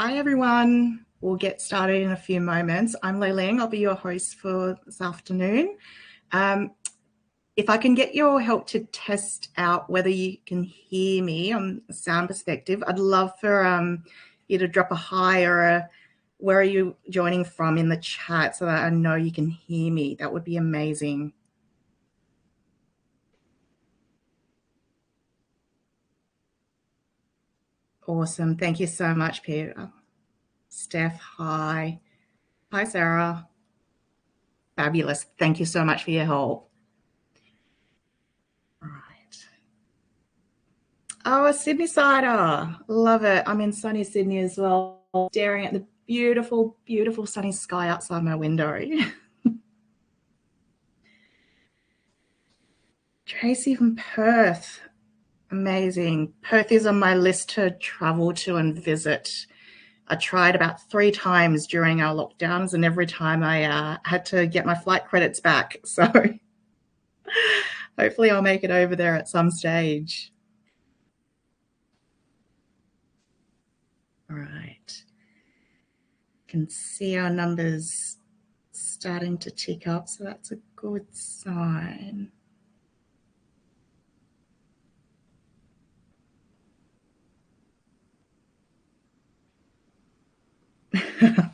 Hi, everyone. We'll get started in a few moments. I'm Lei Ling. I'll be your host for this afternoon. If I can get your help to test out whether you can hear me on a sound perspective, I'd love for you to drop a hi or a where are you joining from in the chat so that I know you can hear me. That would be amazing. Awesome. Thank you so much, Peter. Steph, hi. Hi, Sarah. Fabulous. Thank you so much for your help. Right. Oh, a Sydney cider. Love it. I'm in sunny Sydney as well, staring at the beautiful, beautiful sunny sky outside my window. Tracy from Perth. Amazing. Perth is on my list to travel to and visit. I tried about 3 times during our lockdowns, and every time I had to get my flight credits back. So hopefully I'll make it over there at some stage. All right. Can see our numbers starting to tick up, so that's a good sign.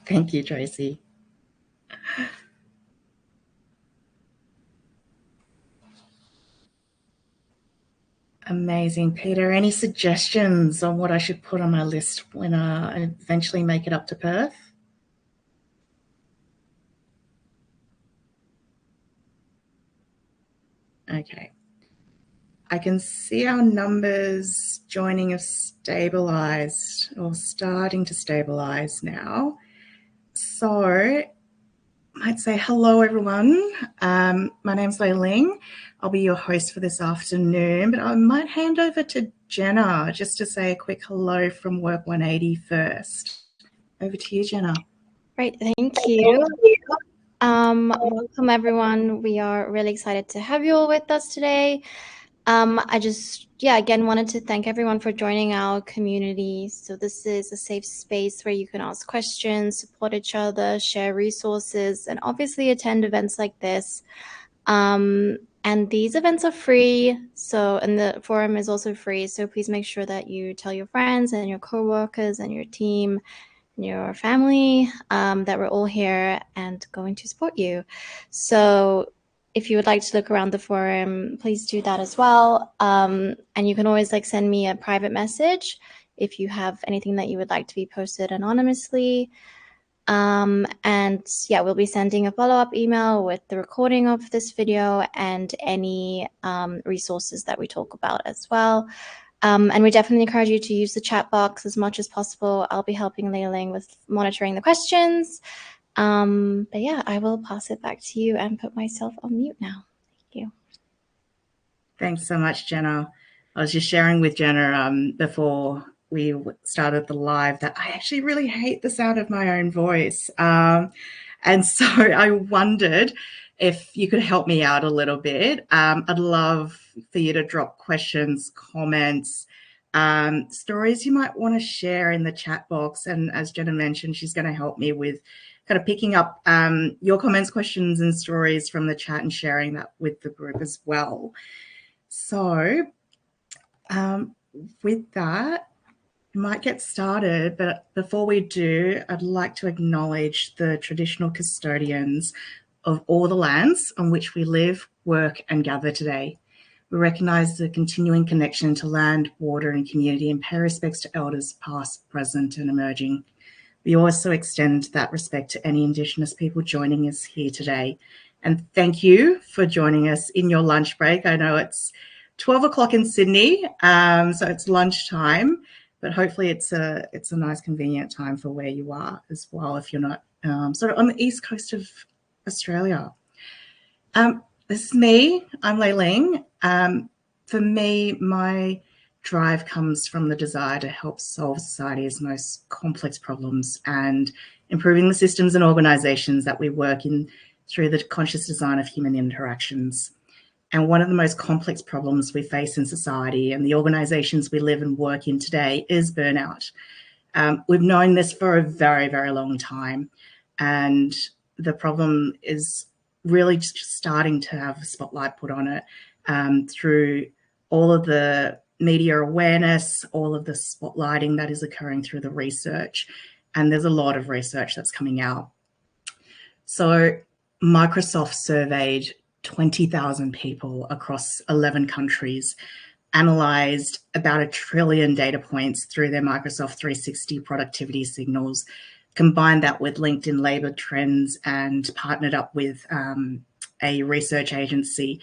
Thank you, Tracy. Amazing. Peter, any suggestions on what I should put on my list when I eventually make it up to Perth? Okay. I can see our numbers joining have stabilized or starting to stabilize now. So I might say hello, everyone. My name's Lei Ling. I'll be your host for this afternoon, but I might hand over to Jenna just to say a quick hello from WORK180 first. Over to you, Jenna. Great, thank you. Welcome, everyone. We are really excited to have you all with us today. I just, again, wanted to thank everyone for joining our community. So this is a safe space where you can ask questions, support each other, share resources, and obviously attend events like this. And these events are free, and the forum is also free. So please make sure that you tell your friends and your coworkers and your team and your family that we're all here and going to support you. So if you would like to look around the forum, please do that as well. And you can always send me a private message if you have anything that you would like to be posted anonymously. We'll be sending a follow-up email with the recording of this video and any resources that we talk about as well. And we definitely encourage you to use the chat box as much as possible. I'll be helping Lei Ling with monitoring the questions. I will pass it back to you and put myself on mute now. Thank you. Thanks so much, Jenna. I was just sharing with Jenna before we started the live that I actually really hate the sound of my own voice. And so I wondered if you could help me out a little bit. I'd love for you to drop questions, comments, stories you might want to share in the chat box. And as Jenna mentioned, she's going to help me with kind of picking up your comments, questions, and stories from the chat and sharing that with the group as well. So with that, we might get started, but before we do, I'd like to acknowledge the traditional custodians of all the lands on which we live, work, and gather today. We recognise the continuing connection to land, water, and community and pay respects to elders past, present, and emerging. We also extend that respect to any Indigenous people joining us here today. And thank you for joining us in your lunch break. I know it's 12 o'clock in Sydney, so it's lunchtime, but hopefully it's a nice, convenient time for where you are as well if you're not sort of on the east coast of Australia. This is me. I'm Lei Ling. For me, my drive comes from the desire to help solve society's most complex problems and improving the systems and organisations that we work in through the conscious design of human interactions. And one of the most complex problems we face in society and the organisations we live and work in today is burnout. We've known this for a very, very long time, and the problem is really just starting to have a spotlight put on it through all of the media awareness, all of the spotlighting that is occurring through the research. And there's a lot of research that's coming out. So Microsoft surveyed 20,000 people across 11 countries, analyzed about 1 trillion data points through their Microsoft 360 productivity signals, combined that with LinkedIn labor trends, and partnered up with a research agency.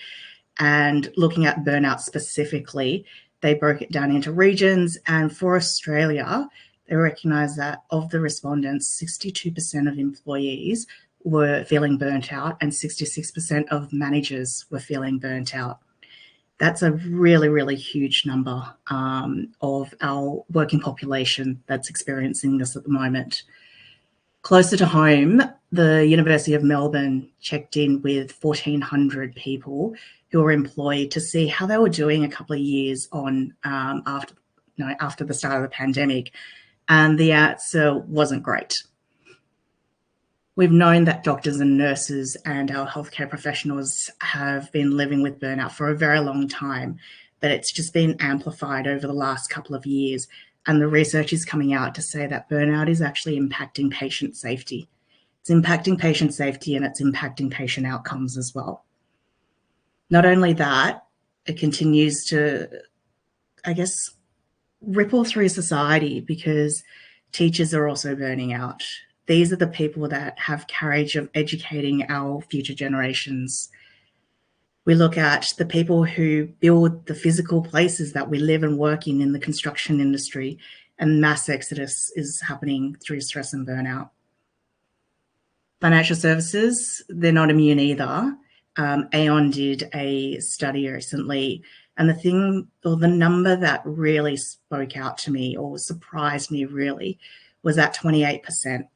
And looking at burnout specifically, they broke it down into regions. And for Australia, they recognised that of the respondents, 62% of employees were feeling burnt out and 66% of managers were feeling burnt out. That's a really, really huge number of our working population that's experiencing this at the moment. Closer to home, the University of Melbourne checked in with 1,400 people who were employed to see how they were doing a couple of years on after the start of the pandemic, and the answer wasn't great. We've known that doctors and nurses and our healthcare professionals have been living with burnout for a very long time, but it's just been amplified over the last couple of years. And the research is coming out to say that burnout is actually impacting patient safety. It's impacting patient safety and it's impacting patient outcomes as well. Not only that, it continues to, I guess, ripple through society because teachers are also burning out. These are the people that have courage of educating our future generations. We look at the people who build the physical places that we live and work in the construction industry, and mass exodus is happening through stress and burnout. Financial services, they're not immune either. Aon did a study recently, and the number that really spoke out to me or surprised me really was at 28%.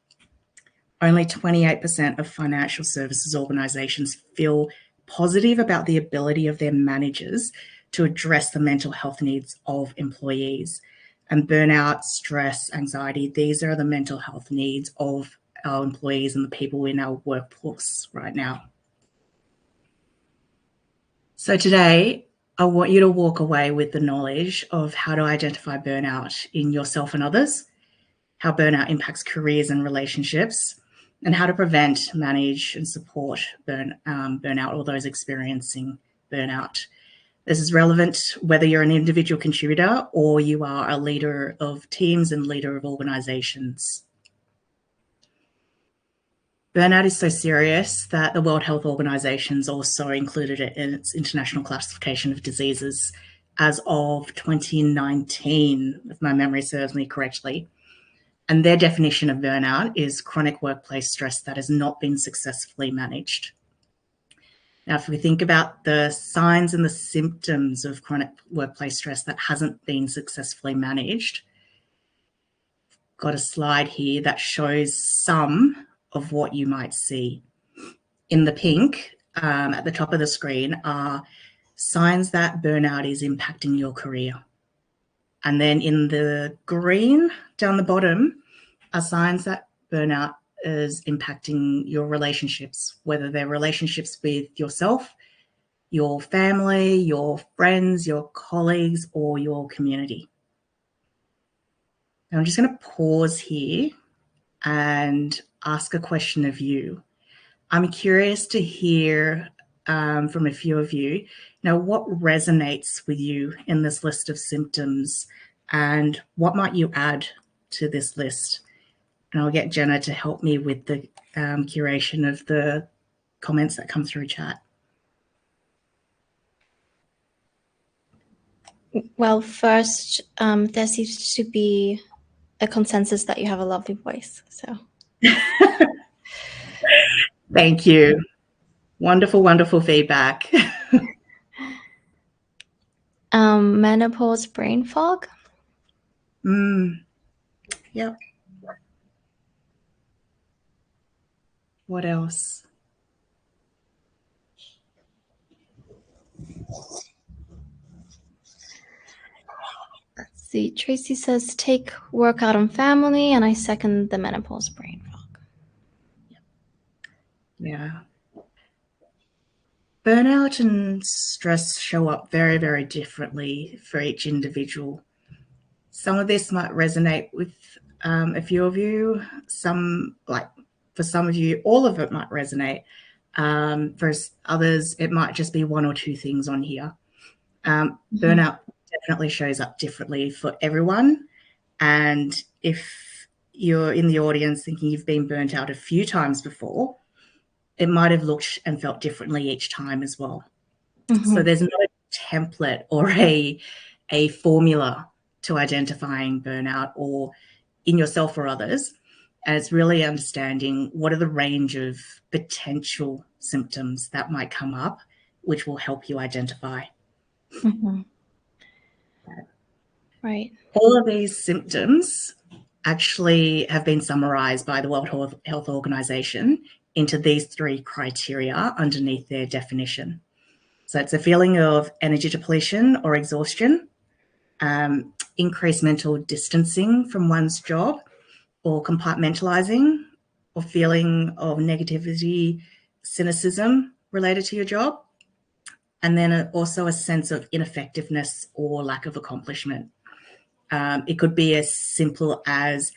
Only 28% of financial services organisations feel positive about the ability of their managers to address the mental health needs of employees. And burnout, stress, anxiety, these are the mental health needs of our employees and the people in our workforce right now. So today, I want you to walk away with the knowledge of how to identify burnout in yourself and others, how burnout impacts careers and relationships, and how to prevent, manage, and support burnout or those experiencing burnout. This is relevant whether you're an individual contributor or you are a leader of teams and leader of organisations. Burnout is so serious that the World Health Organization's also included it in its international classification of diseases as of 2019, if my memory serves me correctly. And their definition of burnout is chronic workplace stress that has not been successfully managed. Now, if we think about the signs and the symptoms of chronic workplace stress that hasn't been successfully managed, got a slide here that shows some of what you might see. In the pink, at the top of the screen, are signs that burnout is impacting your career. And then in the green down the bottom are signs that burnout is impacting your relationships, whether they're relationships with yourself, your family, your friends, your colleagues, or your community. Now I'm just going to pause here and ask a question of you. I'm curious to hear from a few of you. Now, what resonates with you in this list of symptoms, and what might you add to this list? And I'll get Jenna to help me with the curation of the comments that come through chat. Well, first, there seems to be a consensus that you have a lovely voice. So, thank you. Wonderful, wonderful feedback. Menopause brain fog. Yep. What else? See, Tracy says take work out on family, and I second the menopause brain fog. Yeah. Burnout and stress show up very, very differently for each individual. Some of this might resonate with a few of you. For some of you, all of it might resonate. For others, it might just be one or two things on here. Burnout definitely shows up differently for everyone. And if you're in the audience thinking you've been burnt out a few times before, it might have looked and felt differently each time as well. So there's not a template or a formula to identifying burnout or in yourself or others. And it's really understanding what are the range of potential symptoms that might come up, which will help you identify. Right. All of these symptoms actually have been summarized by the World Health Organization into these 3 criteria underneath their definition. So it's a feeling of energy depletion or exhaustion, increased mental distancing from one's job, or compartmentalizing, or feeling of negativity, cynicism related to your job, and then also a sense of ineffectiveness or lack of accomplishment. It could be as simple as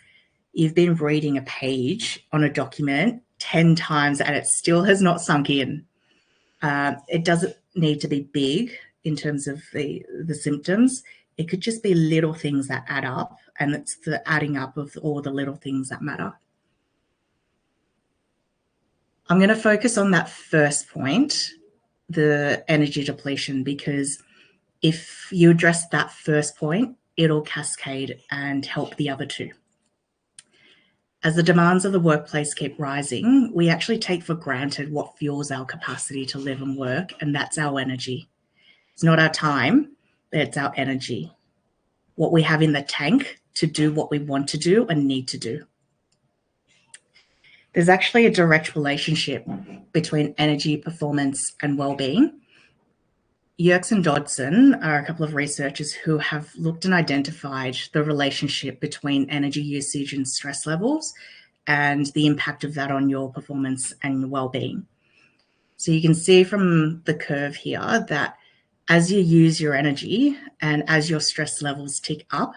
you've been reading a page on a document 10 times and it still has not sunk in. It doesn't need to be big in terms of the symptoms. It could just be little things that add up, and it's the adding up of all the little things that matter. I'm going to focus on that first point, the energy depletion, because if you address that first point, it'll cascade and help the other 2. As the demands of the workplace keep rising, we actually take for granted what fuels our capacity to live and work, and that's our energy. It's not our time, but it's our energy. What we have in the tank to do what we want to do and need to do. There's actually a direct relationship between energy, performance, and well-being. Yerkes and Dodson are a couple of researchers who have looked and identified the relationship between energy usage and stress levels and the impact of that on your performance and well-being. So you can see from the curve here that as you use your energy and as your stress levels tick up,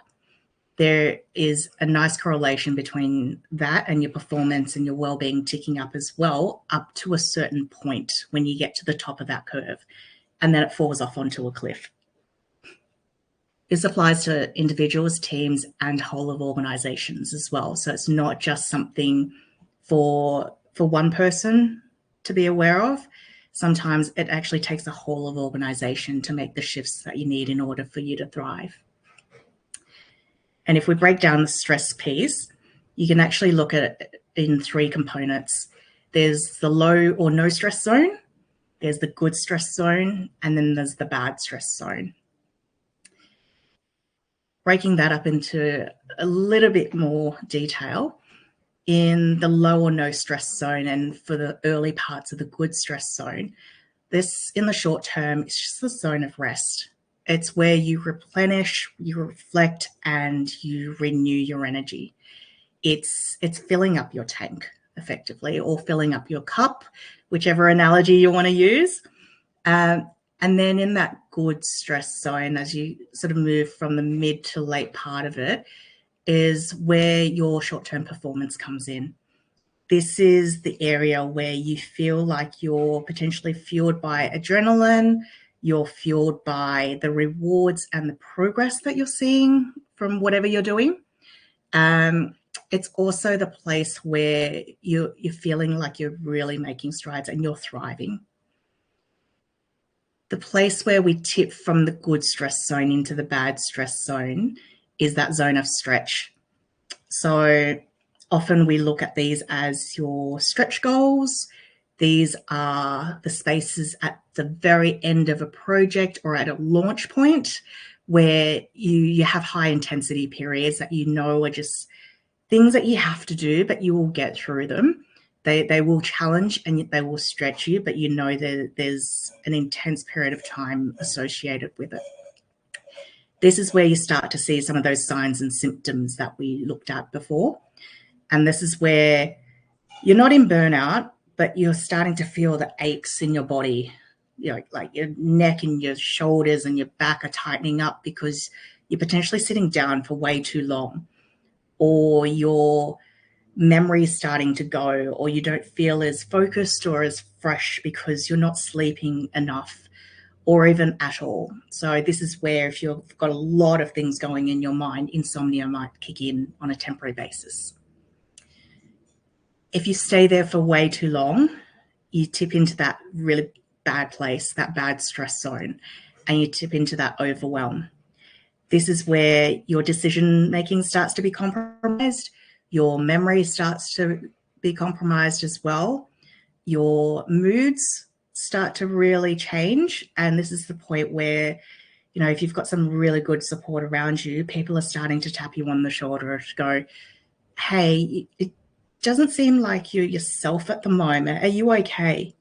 there is a nice correlation between that and your performance and your well-being ticking up as well, up to a certain point when you get to the top of that curve, and then it falls off onto a cliff. This applies to individuals, teams, and whole of organizations as well. So it's not just something for one person to be aware of. Sometimes it actually takes a whole of organization to make the shifts that you need in order for you to thrive. And if we break down the stress piece, you can actually look at it in 3 components. There's the low or no stress zone, there's the good stress zone, and then there's the bad stress zone. Breaking that up into a little bit more detail, in the low or no stress zone and for the early parts of the good stress zone, this in the short term, it's just the zone of rest. It's where you replenish, you reflect, and you renew your energy. It's filling up your tank effectively, or filling up your cup, whichever analogy you want to use. And then in that good stress zone, as you sort of move from the mid to late part of it, is where your short-term performance comes in. This is the area where you feel like you're potentially fueled by adrenaline, you're fueled by the rewards and the progress that you're seeing from whatever you're doing. It's also the place where you're feeling like you're really making strides and you're thriving. The place where we tip from the good stress zone into the bad stress zone is that zone of stretch. So often we look at these as your stretch goals. These are the spaces at the very end of a project or at a launch point where you have high intensity periods that you know are just things that you have to do, but you will get through them. They will challenge and they will stretch you, but you know that there's an intense period of time associated with it. This is where you start to see some of those signs and symptoms that we looked at before. And this is where you're not in burnout, but you're starting to feel the aches in your body. Like your neck and your shoulders and your back are tightening up because you're potentially sitting down for way too long, or your memory is starting to go, or you don't feel as focused or as fresh because you're not sleeping enough or even at all. So this is where, if you've got a lot of things going in your mind, insomnia might kick in on a temporary basis. If you stay there for way too long, you tip into that really bad place, that bad stress zone, and you tip into that overwhelm. This is where your decision making starts to be compromised, your memory starts to be compromised as well, your moods start to really change. And this is the point where, if you've got some really good support around you, people are starting to tap you on the shoulder to go, hey, it doesn't seem like you're yourself at the moment. Are you okay?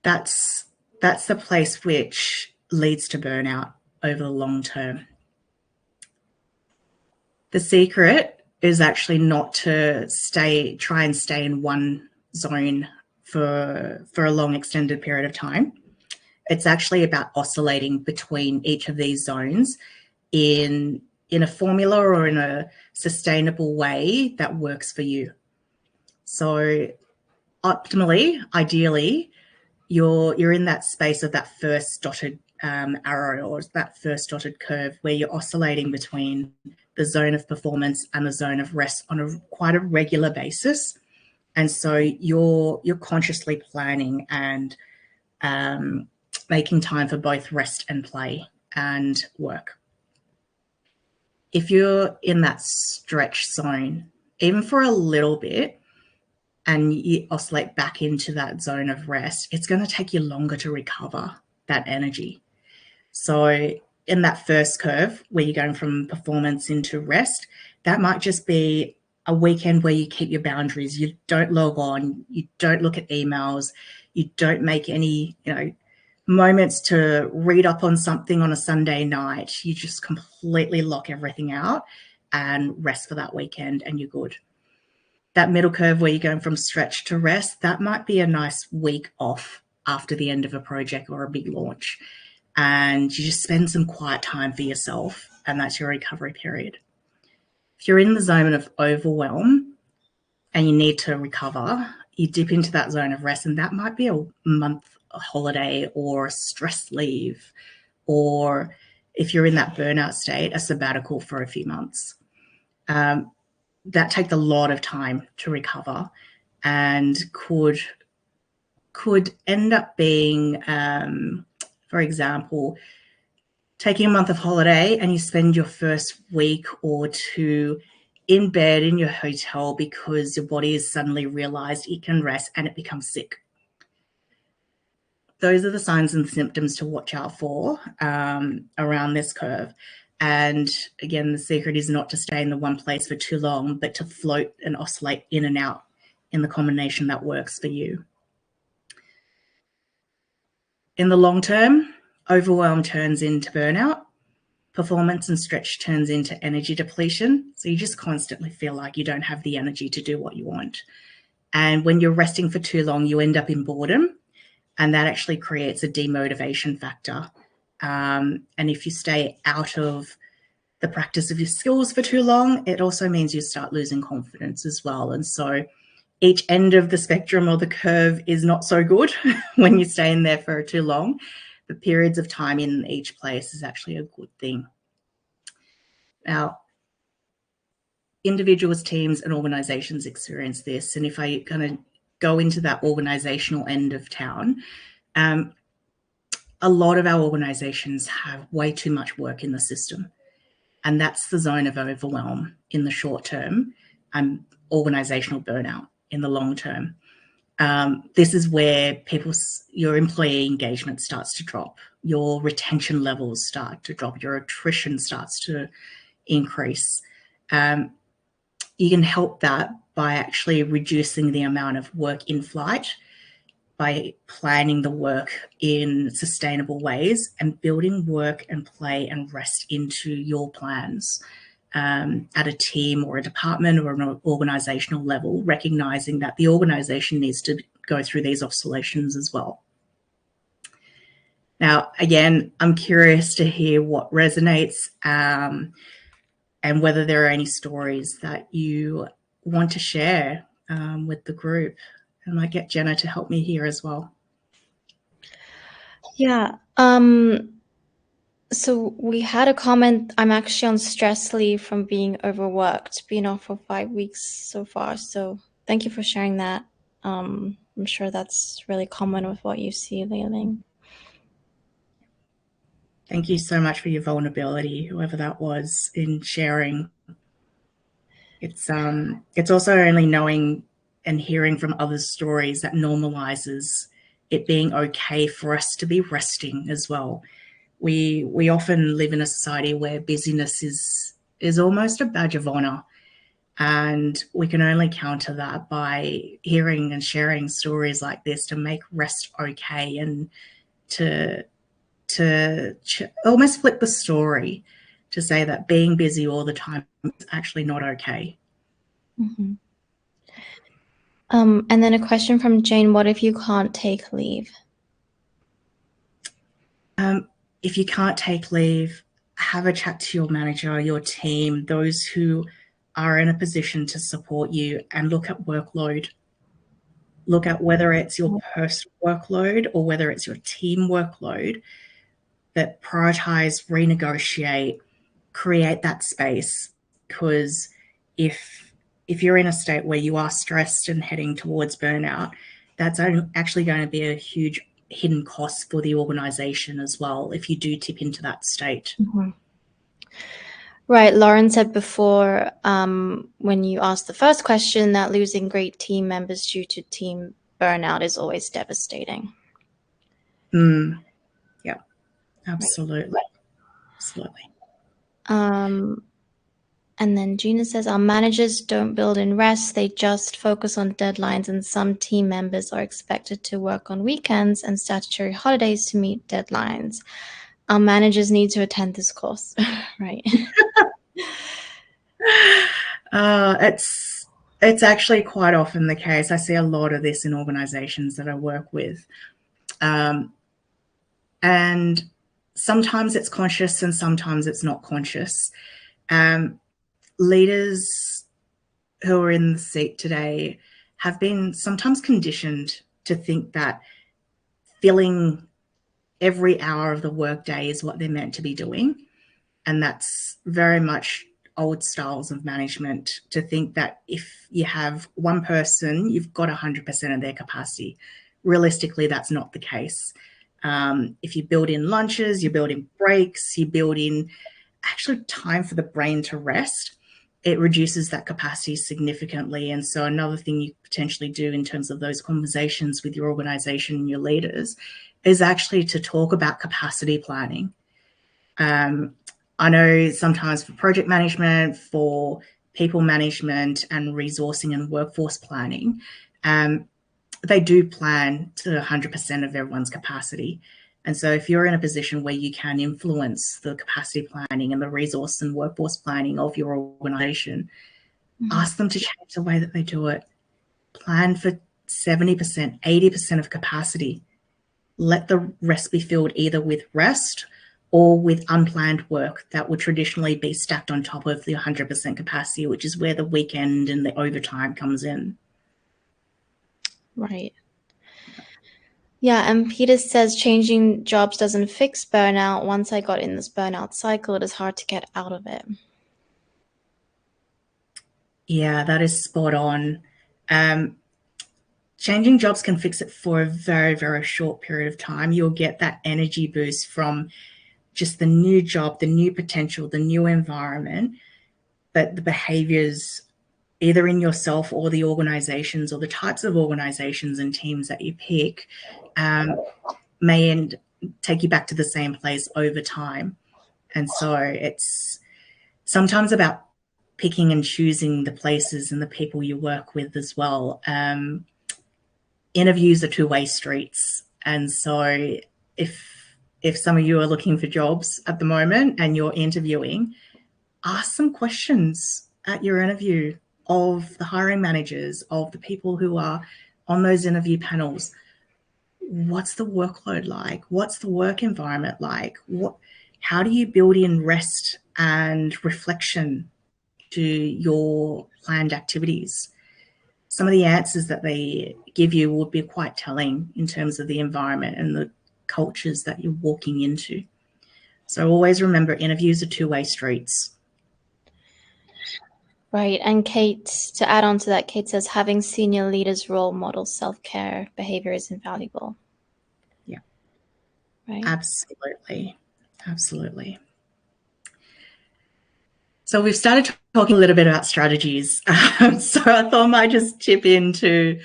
That's the place which leads to burnout over the long term. The secret is actually not to try and stay in one zone for a long extended period of time. It's actually about oscillating between each of these zones in a formula or in a sustainable way that works for you. So optimally, ideally, you're in that space of that first dotted arrow, or that first dotted curve, where you're oscillating between the zone of performance and the zone of rest on quite a regular basis. And so you're consciously planning and making time for both rest and play and work. If you're in that stretch zone, even for a little bit, and you oscillate back into that zone of rest, it's going to take you longer to recover that energy. So in that first curve, where you're going from performance into rest, that might just be a weekend where you keep your boundaries. You don't log on, you don't look at emails, you don't make any, moments to read up on something on a Sunday night. You just completely lock everything out and rest for that weekend, and you're good. That middle curve where you're going from stretch to rest, that might be a nice week off after the end of a project or a big launch. And you just spend some quiet time for yourself, and that's your recovery period. If you're in the zone of overwhelm and you need to recover, you dip into that zone of rest, and that might be a month holiday or a stress leave, or if you're in that burnout state, a sabbatical for a few months. That takes a lot of time to recover, and could end up being, for example, taking a month of holiday and you spend your first week or two in bed in your hotel because your body has suddenly realized it can rest and it becomes sick. Those are the signs and symptoms to watch out for around this curve. And again, the secret is not to stay in the one place for too long, but to float and oscillate in and out in the combination that works for you. In the long term, overwhelm turns into burnout. Performance and stretch turns into energy depletion. So you just constantly feel like you don't have the energy to do what you want. And when you're resting for too long, you end up in boredom, and that actually creates a demotivation factor. And if you stay out of the practice of your skills for too long, it also means you start losing confidence as well. And so each end of the spectrum or the curve is not so good when you stay in there for too long. The periods of time in each place is actually a good thing. Now, individuals, teams, and organizations experience this. And if I kind of go into that organizational end of town, a lot of our organizations have way too much work in the system. And that's the zone of overwhelm in the short term and organizational burnout in the long term. This is where your employee engagement starts to drop, your retention levels start to drop, your attrition starts to increase. You can help that by actually reducing the amount of work in flight by planning the work in sustainable ways and building work and play and rest into your plans at a team or a department or an organizational level, recognizing that the organization needs to go through these oscillations as well. Now, again, I'm curious to hear what resonates and whether there are any stories that you want to share with the group. I might get Jenna to help me here as well. Yeah. So we had a comment. I'm actually on stress leave from being overworked, been off for 5 weeks so far. So thank you for sharing that. I'm sure that's really common with what you see, Leiling. Thank you so much for your vulnerability, whoever that was, in sharing. It's also only knowing and hearing from others' stories that normalizes it being okay for us to be resting as well. We often live in a society where busyness is almost a badge of honor, and we can only counter that by hearing and sharing stories like this to make rest okay and to almost flip the story to say that being busy all the time is actually not okay. Mm-hmm. And then a question from Jane, what if you can't take leave? If you can't take leave, have a chat to your manager, your team, those who are in a position to support you, and look at workload. Look at whether it's your personal workload or whether it's your team workload, that prioritize, renegotiate, create that space. Because if you're in a state where you are stressed and heading towards burnout, that's actually going to be a huge hidden cost for the organization as well if you do tip into that state. Mm-hmm. Right. Lauren said before, when you asked the first question, that losing great team members due to team burnout is always devastating. Yeah, absolutely. Right. Absolutely. And then Gina says, our managers don't build in rest. They just focus on deadlines, and some team members are expected to work on weekends and statutory holidays to meet deadlines. Our managers need to attend this course. Right. It's actually quite often the case. I see a lot of this in organizations that I work with. And sometimes it's conscious and sometimes it's not conscious. Leaders who are in the seat today have been sometimes conditioned to think that filling every hour of the workday is what they're meant to be doing. And that's very much old styles of management, to think that if you have one person, you've got 100% of their capacity. Realistically, that's not the case. If you build in lunches, you build in breaks, you build in actually time for the brain to rest, it reduces that capacity significantly. And so another thing you potentially do in terms of those conversations with your organization and your leaders is actually to talk about capacity planning. I know sometimes for project management, for people management and resourcing and workforce planning, they do plan to 100% of everyone's capacity. And so if you're in a position where you can influence the capacity planning and the resource and workforce planning of your organization, ask them to change the way that they do it. Plan for 70%, 80% of capacity. Let the rest be filled either with rest or with unplanned work that would traditionally be stacked on top of the 100% capacity, which is where the weekend and the overtime comes in. Right. Yeah, and Peter says changing jobs doesn't fix burnout. Once I got in this burnout cycle, it is hard to get out of it. Yeah, that is spot on. Changing jobs can fix it for a very, very short period of time. You'll get that energy boost from just the new job, the new potential, the new environment, but the behaviors either in yourself or the organizations or the types of organizations and teams that you pick may take you back to the same place over time. And so it's sometimes about picking and choosing the places and the people you work with as well. interviews are two-way streets. And so if some of you are looking for jobs at the moment and you're interviewing, ask some questions at your interview of the hiring managers, of the people who are on those interview panels. What's the workload like? What's the work environment like? How do you build in rest and reflection to your planned activities? Some of the answers that they give you would be quite telling in terms of the environment and the cultures that you're walking into. So always remember, interviews are two-way streets. Right. And Kate, to add on to that, Kate says having senior leaders role model self-care behavior is invaluable. Yeah. Right. Absolutely. Absolutely. So we've started talking a little bit about strategies. So I thought I might just tip into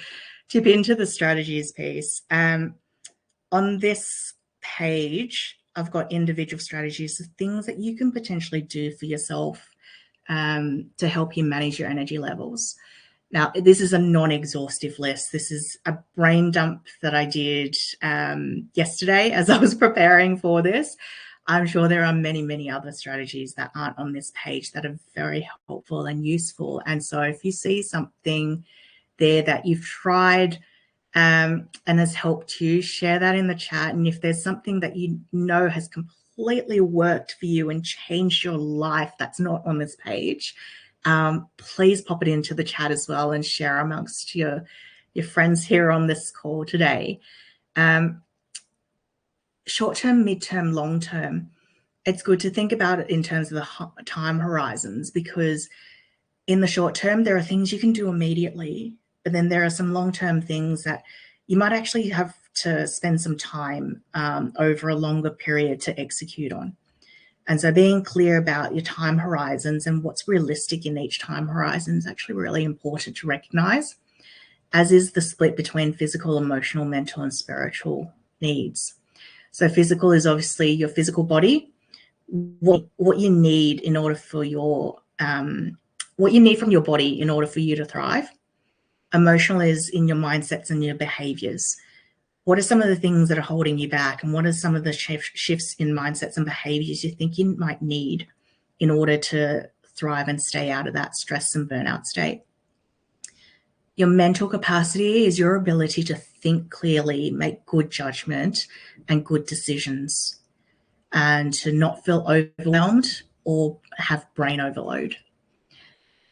the strategies piece. On this page, I've got individual strategies, the things that you can potentially do for yourself to help you manage your energy levels. Now, this is a non-exhaustive list. This is a brain dump that I did yesterday as I was preparing for this. I'm sure there are many, many other strategies that aren't on this page that are very helpful and useful. And so if you see something there that you've tried and has helped you, share that in the chat. And if there's something that you know has completely worked for you and changed your life that's not on this page, please pop it into the chat as well and share amongst your friends here on this call today. Short-term, mid-term, long-term, it's good to think about it in terms of the time horizons, because in the short term, there are things you can do immediately, but then there are some long-term things that you might actually have to spend some time over a longer period to execute on. And so being clear about your time horizons and what's realistic in each time horizon is actually really important to recognize, as is the split between physical, emotional, mental, and spiritual needs. So physical is obviously your physical body, what you need in order for your what you need from your body in order for you to thrive. Emotional is in your mindsets and your behaviors. What are some of the things that are holding you back, and what are some of the shifts in mindsets and behaviors you think you might need in order to thrive and stay out of that stress and burnout state? Your mental capacity is your ability to think clearly, make good judgment and good decisions, and to not feel overwhelmed or have brain overload.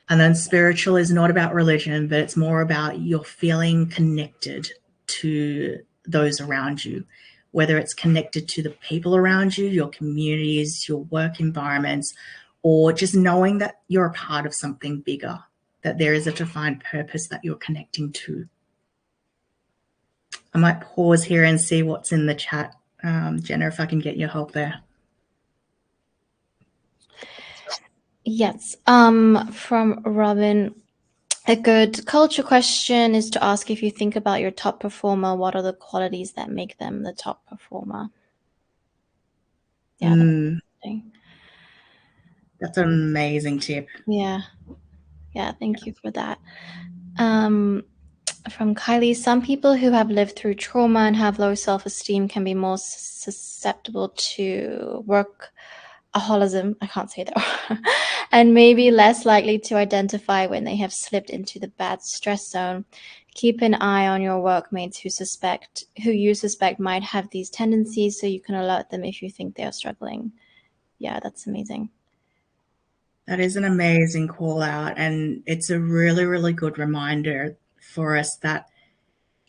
And then spiritual is not about religion, but it's more about you're feeling connected to those around you, whether it's connected to the people around you, your communities, your work environments, or just knowing that you're a part of something bigger, that there is a defined purpose that you're connecting to. I might pause here and see what's in the chat. Jenna, if I can get your help there. Yes. From Robin, a good culture question is to ask, if you think about your top performer, what are the qualities that make them the top performer? Yeah, that's an amazing tip. Yeah, thank you for that. From Kylie, some people who have lived through trauma and have low self-esteem can be more susceptible to workaholism, I can't say that, and maybe less likely to identify when they have slipped into the bad stress zone. Keep an eye on your workmates who you suspect might have these tendencies, so you can alert them if you think they are struggling. Yeah, that's amazing. That is an amazing call out, and it's a really, really good reminder for us that,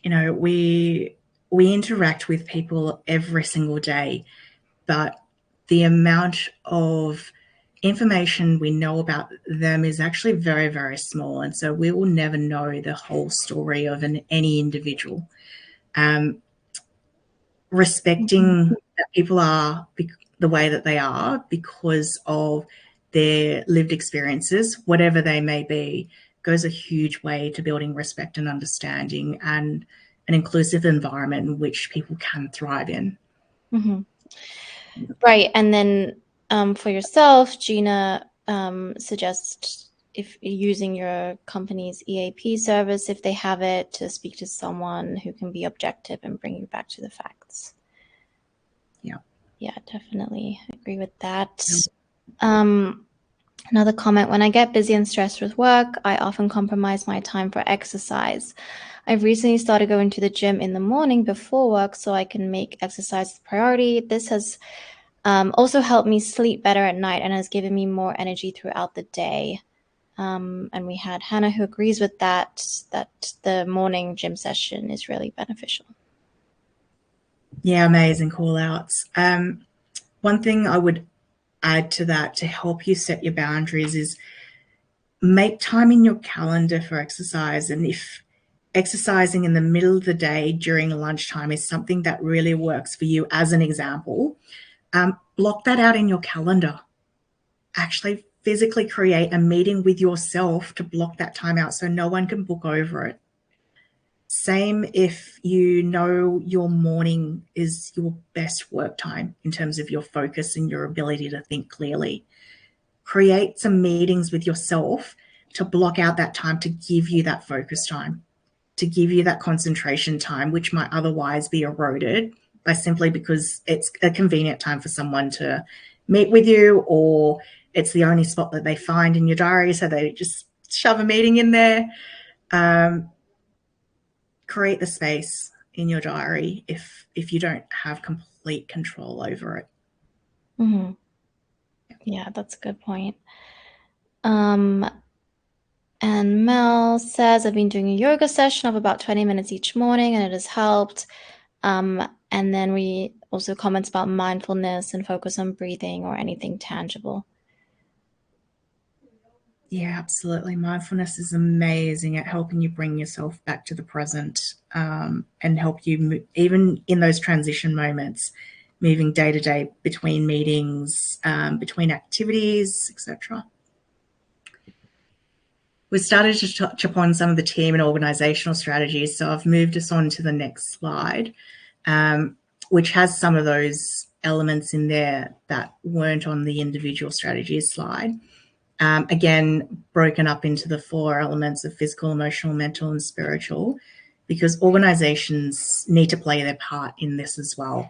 you know, we interact with people every single day, but the amount of information we know about them is actually very, very small, and so we will never know the whole story of any individual. Respecting that people are the way that they are because of their lived experiences, whatever they may be, goes a huge way to building respect and understanding and an inclusive environment in which people can thrive in. Mm-hmm. Right. And then for yourself, Gina suggests if you're using your company's EAP service, if they have it, to speak to someone who can be objective and bring you back to the facts. Yeah, Definitely agree with that. Another comment: when I get busy and stressed with work, I often compromise my time for exercise. I've recently started going to the gym in the morning before work so I can make exercise a priority. This has also helped me sleep better at night and has given me more energy throughout the day. And we had Hannah who agrees with that the morning gym session is really beneficial. Yeah, amazing call outs. One thing I would add to that to help you set your boundaries is make time in your calendar for exercise. And if exercising in the middle of the day during lunchtime is something that really works for you, as an example, block that out in your calendar. Actually physically create a meeting with yourself to block that time out so no one can book over it. Same if you know your morning is your best work time in terms of your focus and your ability to think clearly. Create some meetings with yourself to block out that time to give you that focus time, to give you that concentration time, which might otherwise be eroded by simply because it's a convenient time for someone to meet with you, or it's the only spot that they find in your diary, so they just shove a meeting in there. Create the space in your diary if you don't have complete control over it. Mm-hmm. Yeah, that's a good point. And Mel says, I've been doing a yoga session of about 20 minutes each morning and it has helped. And then we also comments about mindfulness and focus on breathing or anything tangible. Yeah, absolutely. Mindfulness is amazing at helping you bring yourself back to the present, and help you even in those transition moments, moving day to day between meetings, between activities, etc. We started to touch upon some of the team and organizational strategies, so I've moved us on to the next slide, which has some of those elements in there that weren't on the individual strategies slide. Again, broken up into the 4 elements of physical, emotional, mental, and spiritual, because organizations need to play their part in this as well.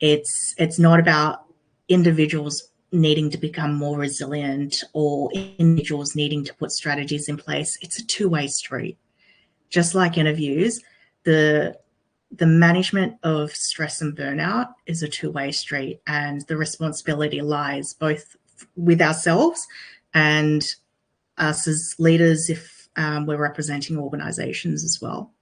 It's not about individuals needing to become more resilient or individuals needing to put strategies in place. It's a two-way street. Just like interviews, the management of stress and burnout is a two-way street, and the responsibility lies both with ourselves and us as leaders if we're representing organizations as well.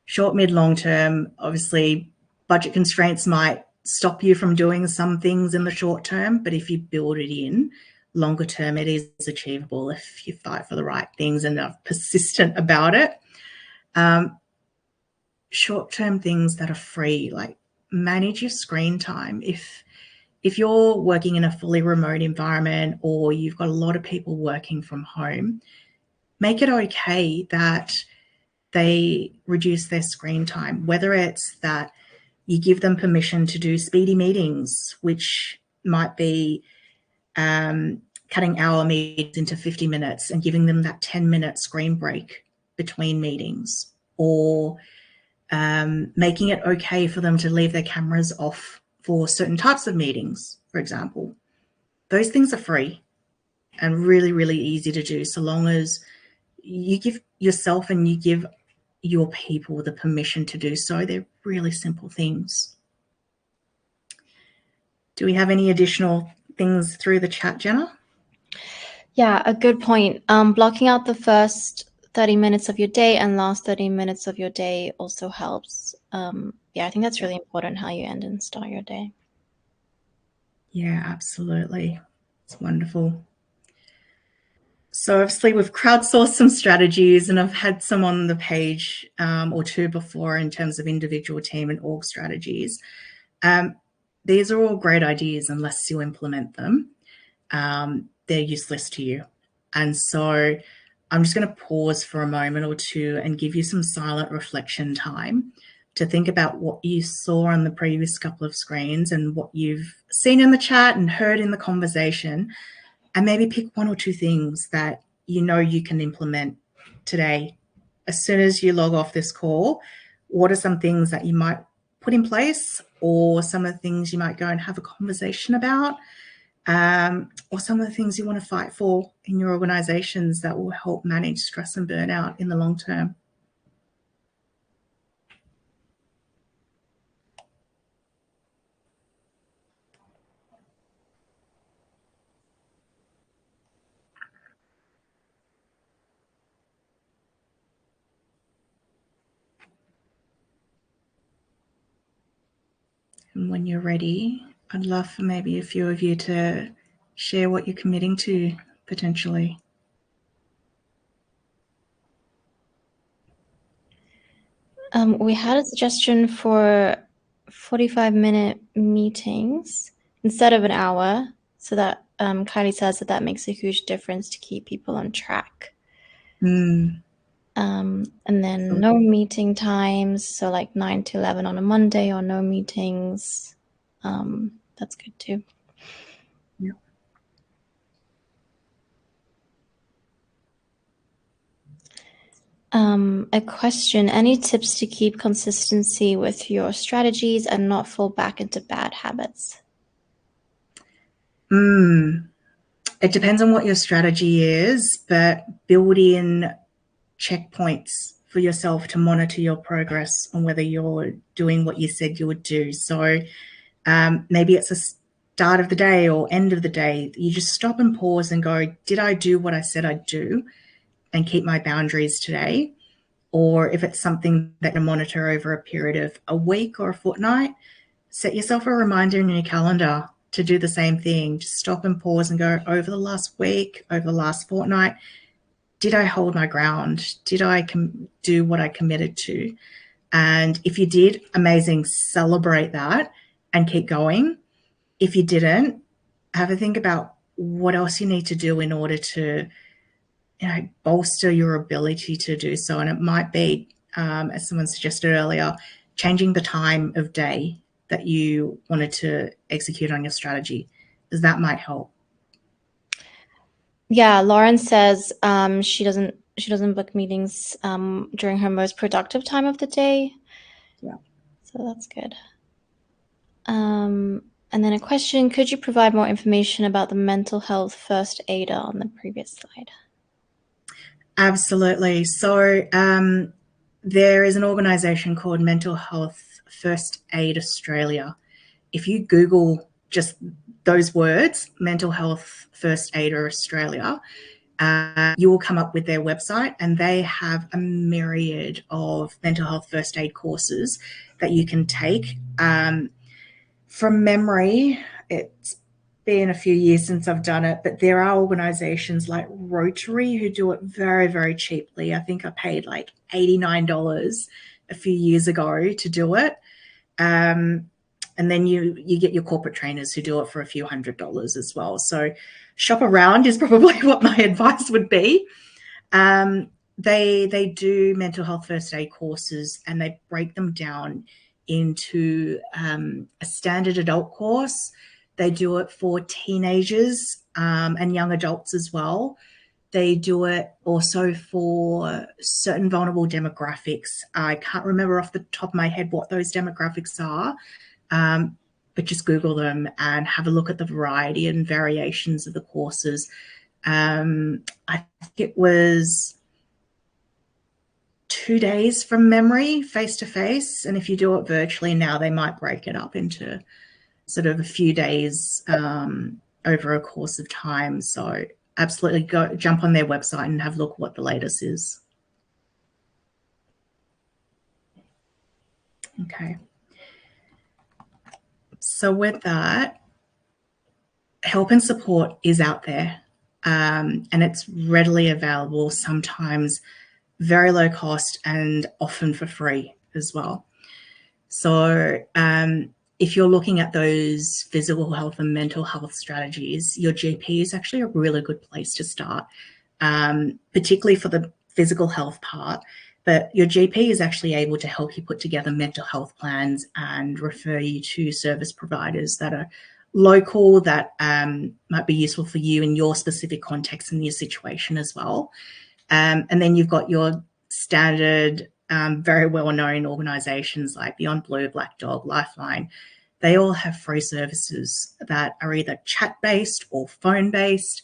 Short, mid, long term, obviously budget constraints might stop you from doing some things in the short term, but if you build it in, longer term it is achievable if you fight for the right things and are persistent about it. Short-term things that are free, like manage your screen time. If you're working in a fully remote environment or you've got a lot of people working from home, make it okay that they reduce their screen time, whether it's that you give them permission to do speedy meetings, which might be cutting hour meetings into 50 minutes and giving them that 10-minute screen break between meetings, or making it okay for them to leave their cameras off for certain types of meetings, for example. Those things are free and really, really easy to do, so long as you give yourself and you give your people the permission to do so. They're really simple things. Do we have any additional things through the chat, Jenna? Yeah, a good point. Blocking out the first 30 minutes of your day and last 30 minutes of your day also helps. I think that's really important, how you end and start your day. Yeah, absolutely. It's wonderful. So obviously we've crowdsourced some strategies, and I've had some on the page or 2 before in terms of individual, team and org strategies. These are all great ideas unless you implement them. They're useless to you. And so I'm just going to pause for a moment or 2 and give you some silent reflection time to think about what you saw on the previous couple of screens and what you've seen in the chat and heard in the conversation, and maybe pick 1 or 2 things that you know you can implement today. As soon as you log off this call, what are some things that you might put in place, or some of the things you might go and have a conversation about, or some of the things you want to fight for in your organizations that will help manage stress and burnout in the long term? And when you're ready, I'd love for maybe a few of you to share what you're committing to potentially. We had a suggestion for 45-minute meetings instead of an hour, so that Kylie says that makes a huge difference to keep people on track. And then no meeting times, so like 9 to 11 on a Monday, or no meetings. That's good too. Yeah. A question: any tips to keep consistency with your strategies and not fall back into bad habits? It depends on what your strategy is, but build in checkpoints for yourself to monitor your progress on whether you're doing what you said you would do. So maybe it's a start of the day or end of the day. You just stop and pause and go, did I do what I said I'd do and keep my boundaries today? Or if it's something that you monitor over a period of a week or a fortnight, set yourself a reminder in your calendar to do the same thing. Just stop and pause and go, over the last week, over the last fortnight, did I hold my ground? Did I do what I committed to? And if you did, amazing, celebrate that and keep going. If you didn't, have a think about what else you need to do in order to, bolster your ability to do so. And it might be, as someone suggested earlier, changing the time of day that you wanted to execute on your strategy, because that might help. Yeah, Lauren says she doesn't book meetings during her most productive time of the day. Yeah. So that's good. And then a question: could you provide more information about the mental health first aider on the previous slide? Absolutely. So there is an organisation called Mental Health First Aid Australia. If you Google just those words, Mental Health First Aider Australia, you will come up with their website, and they have a myriad of mental health first aid courses that you can take. From memory, it's been a few years since I've done it, but there are organizations like Rotary who do it very, very cheaply. I think I paid like $89 a few years ago to do it. And then you get your corporate trainers who do it for a few $100s as well. So shop around is probably what my advice would be. They do mental health first aid courses, and they break them down into a standard adult course. They do it for teenagers and young adults as well. They do it also for certain vulnerable demographics. I can't remember off the top of my head what those demographics are, but just Google them and have a look at the variety and variations of the courses. I think it was 2 days from memory, face to face. And if you do it virtually now, they might break it up into sort of a few days over a course of time. So absolutely jump on their website and have a look what the latest is. Okay. So with that, help and support is out there, and it's readily available, sometimes very low cost and often for free as well. So if you're looking at those physical health and mental health strategies, your GP is actually a really good place to start, particularly for the physical health part. But your GP is actually able to help you put together mental health plans and refer you to service providers that are local that might be useful for you in your specific context and your situation as well. And then you've got your standard, very well-known organisations like Beyond Blue, Black Dog, Lifeline. They all have free services that are either chat-based or phone-based.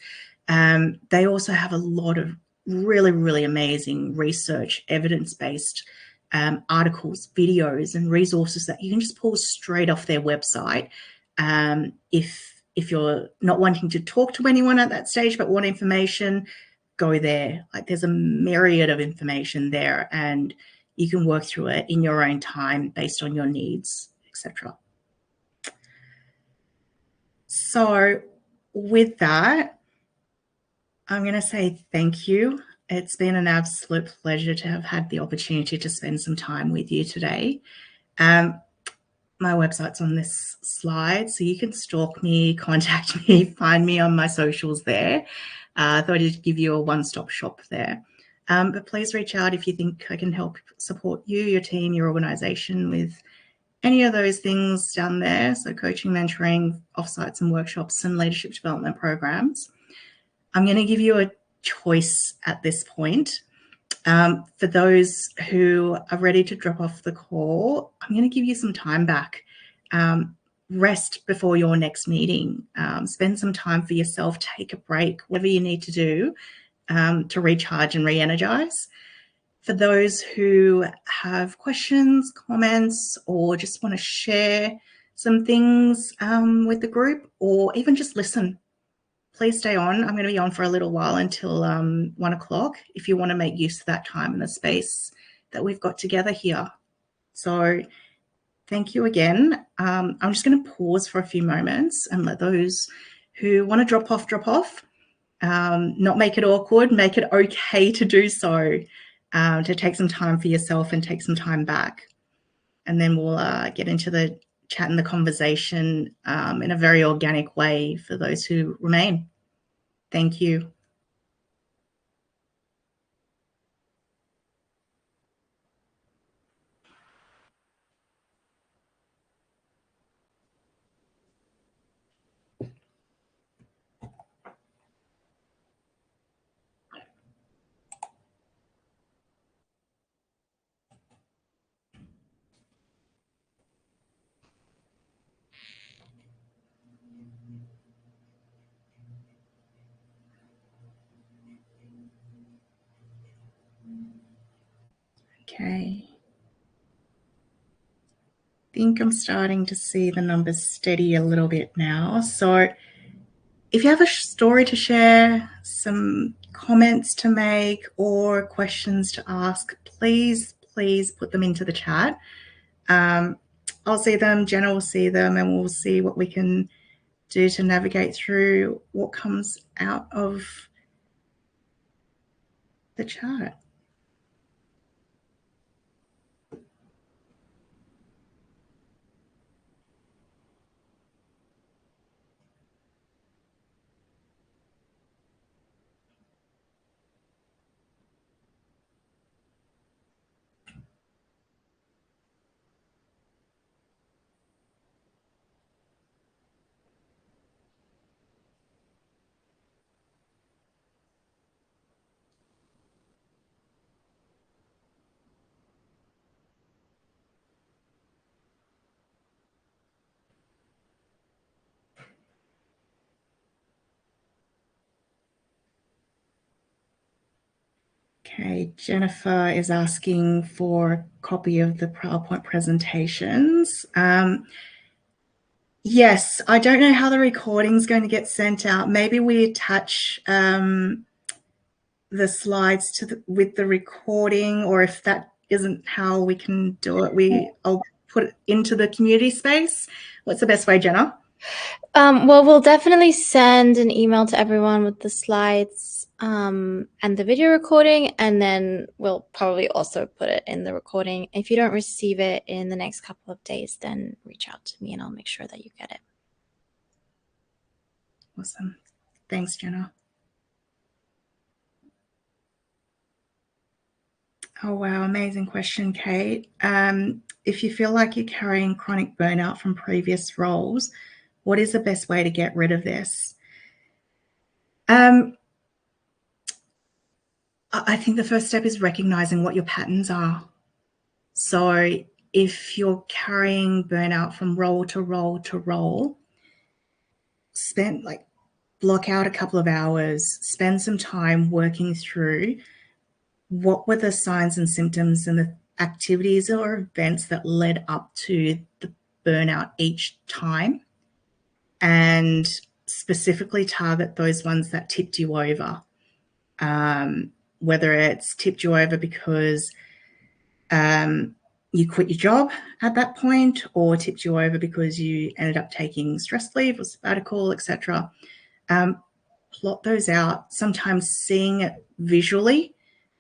They also have a lot of really, really amazing research, evidence-based articles, videos, and resources that you can just pull straight off their website. If you're not wanting to talk to anyone at that stage but want information, go there. Like, there's a myriad of information there, and you can work through it in your own time based on your needs, etc. So with that, I'm going to say thank you. It's been an absolute pleasure to have had the opportunity to spend some time with you today. My website's on this slide, so you can stalk me, contact me, find me on my socials there. I thought I'd give you a one-stop shop there. But please reach out if you think I can help support you, your team, your organisation with any of those things down there. So coaching, mentoring, offsites and workshops and leadership development programs. I'm going to give you a choice at this point. For those who are ready to drop off the call, I'm going to give you some time back. Rest before your next meeting. Spend some time for yourself. Take a break, whatever you need to do to recharge and re-energize. For those who have questions, comments, or just want to share some things with the group, or even just listen, please stay on. I'm going to be on for a little while until 1 o'clock if you want to make use of that time and the space that we've got together here. So thank you again. I'm just going to pause for a few moments and let those who want to drop off. Not make it awkward, make it okay to do so, to take some time for yourself and take some time back. And then we'll get into the chat and the conversation in a very organic way for those who remain. Thank you. Okay. I think I'm starting to see the numbers steady a little bit now. So if you have a story to share, some comments to make, or questions to ask, please put them into the chat. I'll see them, Jenna will see them, and we'll see what we can do to navigate through what comes out of the chat. Okay, Jennifer is asking for a copy of the PowerPoint presentations. Yes, I don't know how the recording is going to get sent out. Maybe we attach the slides to with the recording, or if that isn't how we can do it, I'll put it into the community space. What's the best way, Jenna? Well, we'll definitely send an email to everyone with the slides and the video recording, and then we'll probably also put it in the recording. If you don't receive it in the next couple of days, then reach out to me and I'll make sure that you get it. Awesome. Thanks, Jenna. Oh, wow. Amazing question, Kate. If you feel like you're carrying chronic burnout from previous roles, What is the best way to get rid of this? I think the first step is recognizing what your patterns are. So if you're carrying burnout from role to role to role, block out a couple of hours, spend some time working through what were the signs and symptoms and the activities or events that led up to the burnout each time, and specifically target those ones that tipped you over. Whether it's tipped you over because you quit your job at that point, or tipped you over because you ended up taking stress leave or sabbatical, etc. Plot those out. Sometimes seeing it visually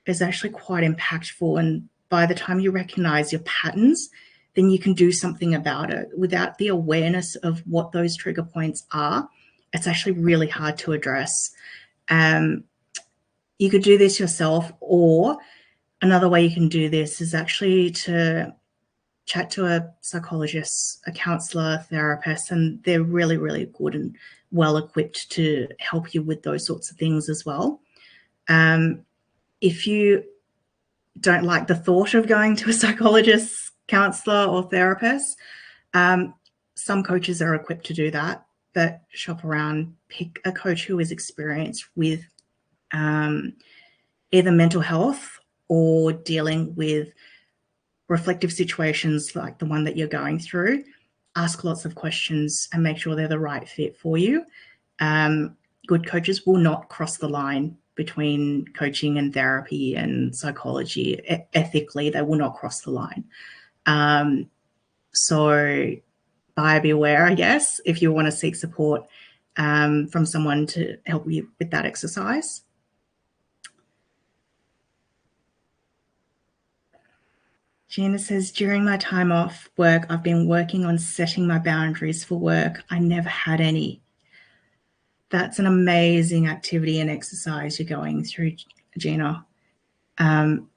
is actually quite impactful, and by the time you recognize your patterns, then you can do something about it. Without the awareness of what those trigger points are, it's actually really hard to address. You could do this yourself, or another way you can do this is actually to chat to a psychologist, a counselor, a therapist, and they're really, really good and well equipped to help you with those sorts of things as well. If you don't like the thought of going to a psychologist, counselor, or therapist, some coaches are equipped to do that, but shop around, pick a coach who is experienced with either mental health or dealing with reflective situations like the one that you're going through. Ask lots of questions and make sure they're the right fit for you. Good coaches will not cross the line between coaching and therapy and psychology. Ethically, they will not cross the line. So buyer beware, I guess, if you want to seek support from someone to help you with that exercise. Gina says, during my time off work, I've been working on setting my boundaries for work. I never had any. That's an amazing activity and exercise you're going through, Gina. Boundaries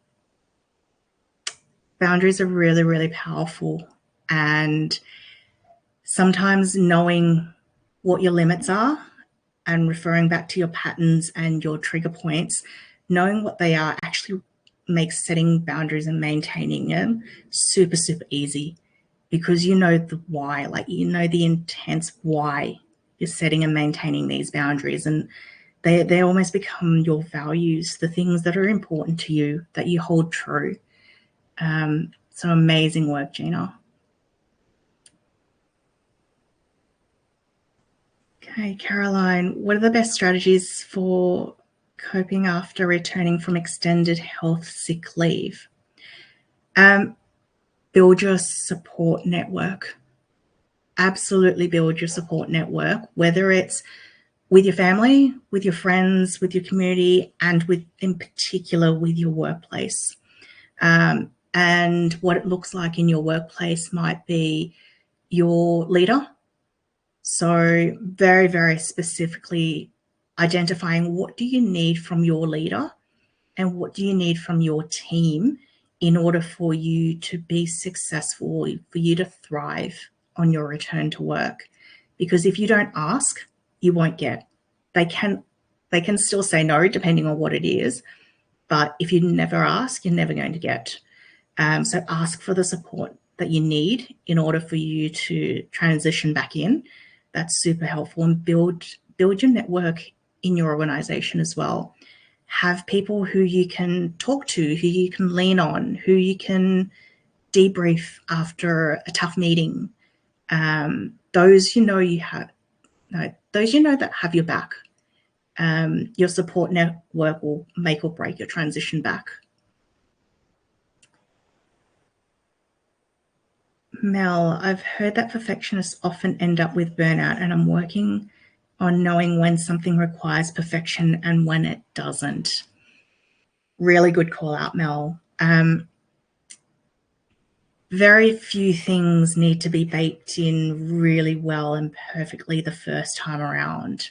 are really, really powerful. And sometimes knowing what your limits are and referring back to your patterns and your trigger points, knowing what they are actually makes setting boundaries and maintaining them super, super easy, because you know the why, like you know the intense why you're setting and maintaining these boundaries, and they almost become your values, the things that are important to you that you hold true. So amazing work, Gina. Okay, Caroline, what are the best strategies for coping after returning from extended health sick leave? Build your support network. Absolutely build your support network, whether it's with your family, with your friends, with your community, and with, in particular, with your workplace. And what it looks like in your workplace might be your leader. So very, very specifically identifying what do you need from your leader and what do you need from your team in order for you to be successful, for you to thrive on your return to work. Because if you don't ask, you won't get. They can still say no depending on what it is, but if you never ask, you're never going to get. So ask for the support that you need in order for you to transition back in. That's super helpful, and build your network in your organization as well. Have people who you can talk to, who you can lean on, who you can debrief after a tough meeting. Those you know that have your back. Your support network will make or break your transition back. Mel, I've heard that perfectionists often end up with burnout, and I'm working on knowing when something requires perfection and when it doesn't. Really good call out, Mel. Very few things need to be baked in really well and perfectly the first time around.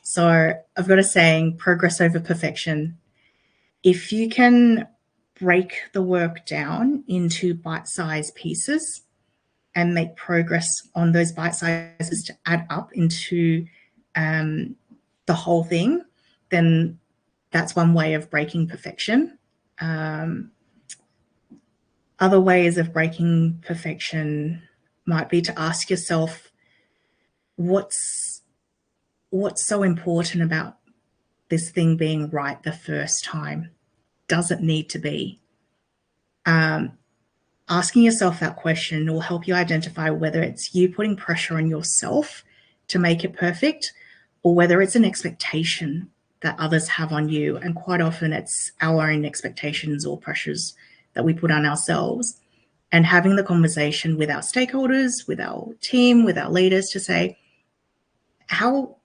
So I've got a saying, progress over perfection. If you can break the work down into bite-sized pieces, and make progress on those bite sizes to add up into the whole thing, then that's one way of breaking perfection. Other ways of breaking perfection might be to ask yourself, what's so important about this thing being right the first time? Does it need to be? Asking yourself that question will help you identify whether it's you putting pressure on yourself to make it perfect, or whether it's an expectation that others have on you. And quite often it's our own expectations or pressures that we put on ourselves. And having the conversation with our stakeholders, with our team, with our leaders to say, how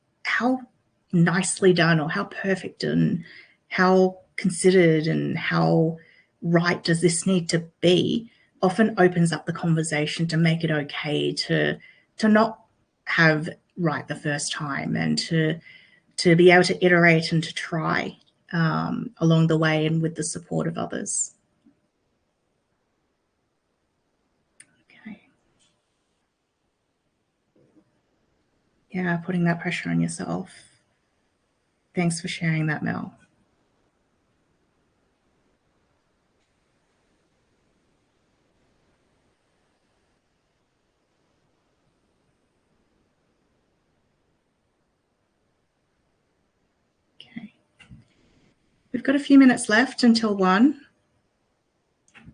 nicely done, or how perfect and how considered and how right does this need to be, often opens up the conversation to make it okay to not have right the first time, and to be able to iterate and to try along the way, and with the support of others. Okay. Yeah, putting that pressure on yourself. Thanks for sharing that, Mel. Okay. We've got a few minutes left until 1.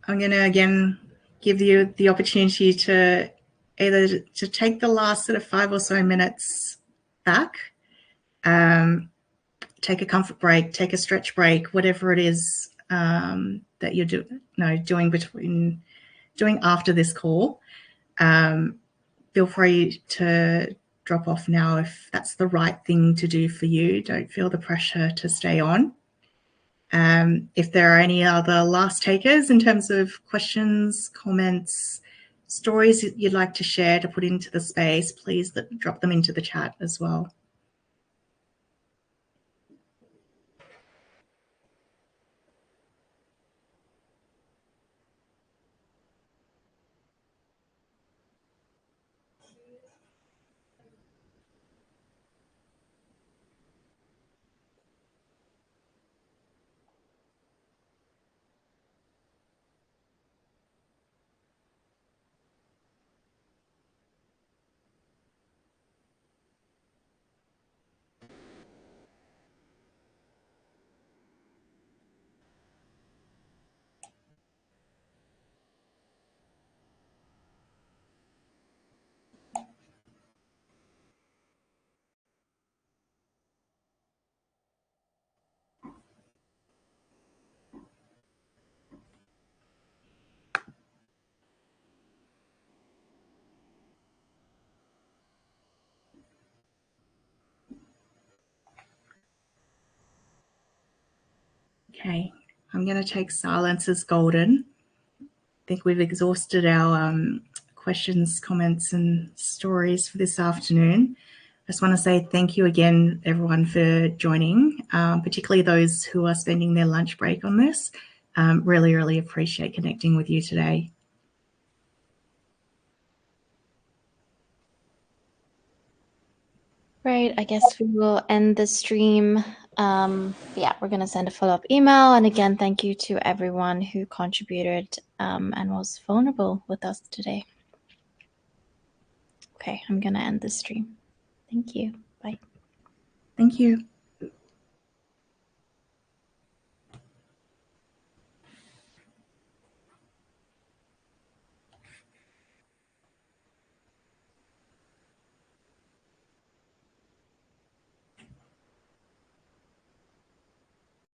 I'm going to again give you the opportunity to either to take the last sort of 5 or so minutes back, take a comfort break, take a stretch break, whatever it is that you're doing after this call. Feel free to drop off now if that's the right thing to do for you. Don't feel the pressure to stay on. If there are any other last takers in terms of questions, comments, stories you'd like to share to put into the space, please drop them into the chat as well. Okay, I'm going to take silence as golden. I think we've exhausted our questions, comments, and stories for this afternoon. I just want to say thank you again, everyone, for joining, particularly those who are spending their lunch break on this. Really, really appreciate connecting with you today. Right, I guess we will end the stream. Yeah, we're going to send a follow-up email. And again, thank you to everyone who contributed and was vulnerable with us today. Okay, I'm going to end the stream. Thank you. Bye. Thank you.